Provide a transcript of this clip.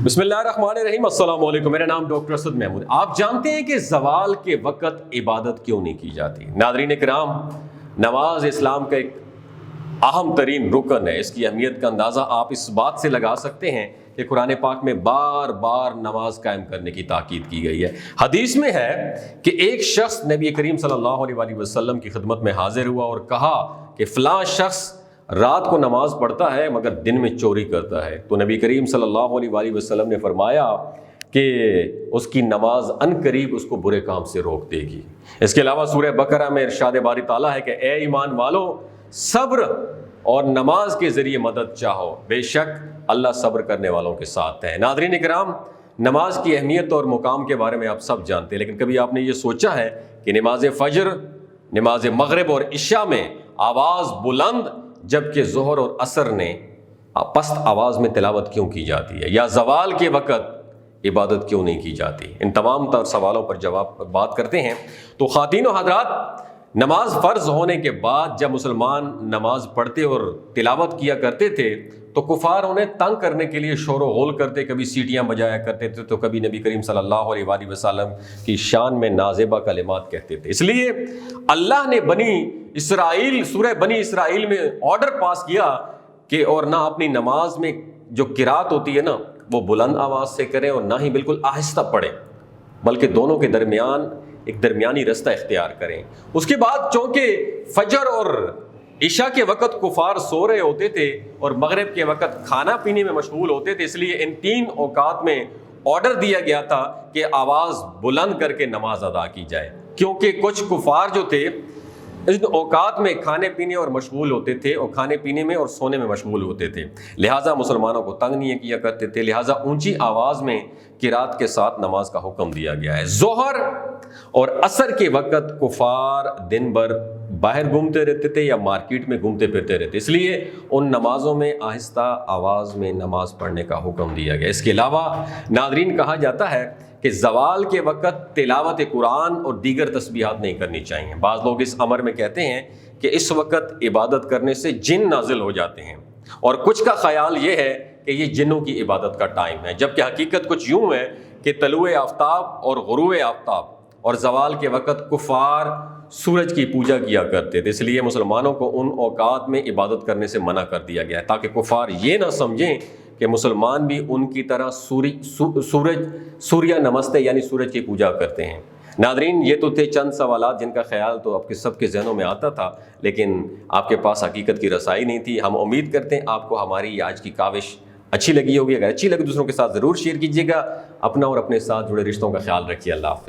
بسم اللہ الرحمن الرحیم، السلام علیکم۔ میرا نام ڈاکٹر اسد محمود۔ آپ جانتے ہیں کہ زوال کے وقت عبادت کیوں نہیں کی جاتی؟ ناظرین کرام، نماز اسلام کا ایک اہم ترین رکن ہے۔ اس کی اہمیت کا اندازہ آپ اس بات سے لگا سکتے ہیں کہ قرآن پاک میں بار بار نماز قائم کرنے کی تاکید کی گئی ہے۔ حدیث میں ہے کہ ایک شخص نبی کریم صلی اللہ علیہ وآلہ وسلم کی خدمت میں حاضر ہوا اور کہا کہ فلاں شخص رات کو نماز پڑھتا ہے مگر دن میں چوری کرتا ہے۔ تو نبی کریم صلی اللہ علیہ وآلہ وسلم نے فرمایا کہ اس کی نماز ان قریب اس کو برے کام سے روک دے گی۔ اس کے علاوہ سورہ بقرہ میں ارشاد باری تعالیٰ ہے کہ اے ایمان والو، صبر اور نماز کے ذریعے مدد چاہو، بے شک اللہ صبر کرنے والوں کے ساتھ ہے۔ ناظرین کرام، نماز کی اہمیت اور مقام کے بارے میں آپ سب جانتے ہیں، لیکن کبھی آپ نے یہ سوچا ہے کہ نماز فجر، نماز مغرب اور عشاء میں آواز بلند جبکہ ظہر اور عصر نے پست آواز میں تلاوت کیوں کی جاتی ہے، یا زوال کے وقت عبادت کیوں نہیں کی جاتی؟ ان تمام تر سوالوں پر بات کرتے ہیں۔ تو خواتین و حضرات، نماز فرض ہونے کے بعد جب مسلمان نماز پڑھتے اور تلاوت کیا کرتے تھے تو کفار انہیں تنگ کرنے کے لیے شور و غول کرتے، کبھی سیٹیاں بجایا کرتے تھے تو کبھی نبی کریم صلی اللہ علیہ وآلہ وسلم کی شان میں نازیبہ کلمات کہتے تھے۔ اس لیے اللہ نے سورہ بنی اسرائیل میں آرڈر پاس کیا کہ اور نہ اپنی نماز میں جو قرات ہوتی ہے نا وہ بلند آواز سے کریں اور نہ ہی بالکل آہستہ پڑھیں، بلکہ دونوں کے درمیان ایک درمیانی رستہ اختیار کریں۔ اس کے بعد چونکہ فجر اور عشاء کے وقت کفار سو رہے ہوتے تھے اور مغرب کے وقت کھانا پینے میں مشغول ہوتے تھے، اس لیے ان تین اوقات میں آرڈر دیا گیا تھا کہ آواز بلند کر کے نماز ادا کی جائے، کیونکہ کچھ کفار جو تھے ان اوقات میں کھانے پینے اور مشغول ہوتے تھے، اور کھانے پینے میں اور سونے میں مشغول ہوتے تھے، لہٰذا مسلمانوں کو تنگ نہیں کیا کرتے تھے، لہٰذا اونچی آواز میں قرات کے ساتھ نماز کا حکم دیا گیا ہے۔ ظہر اور عصر کے وقت کفار دن بھر باہر گھومتے رہتے تھے یا مارکیٹ میں گھومتے پھرتے رہتے، اس لیے ان نمازوں میں آہستہ آواز میں نماز پڑھنے کا حکم دیا گیا۔ اس کے علاوہ ناظرین کہا جاتا ہے کہ زوال کے وقت تلاوت قرآن اور دیگر تسبیحات نہیں کرنی چاہیے۔ بعض لوگ اس امر میں کہتے ہیں کہ اس وقت عبادت کرنے سے جن نازل ہو جاتے ہیں، اور کچھ کا خیال یہ ہے کہ یہ جنوں کی عبادت کا ٹائم ہے، جبکہ حقیقت کچھ یوں ہے کہ طلوع آفتاب اور غروب آفتاب اور زوال کے وقت کفار سورج کی پوجا کیا کرتے تھے، اس لیے مسلمانوں کو ان اوقات میں عبادت کرنے سے منع کر دیا گیا ہے تاکہ کفار یہ نہ سمجھیں کہ مسلمان بھی ان کی طرح سوریہ نمستے یعنی سورج کی پوجا کرتے ہیں۔ ناظرین، یہ تو تھے چند سوالات جن کا خیال تو آپ کے سب کے ذہنوں میں آتا تھا، لیکن آپ کے پاس حقیقت کی رسائی نہیں تھی۔ ہم امید کرتے ہیں آپ کو ہماری آج کی کاوش اچھی لگی ہوگی۔ اگر اچھی لگی دوسروں کے ساتھ ضرور شیئر کیجیے گا۔ اپنا اور اپنے ساتھ جڑے رشتوں کا خیال رکھیے۔ اللہ حافظ۔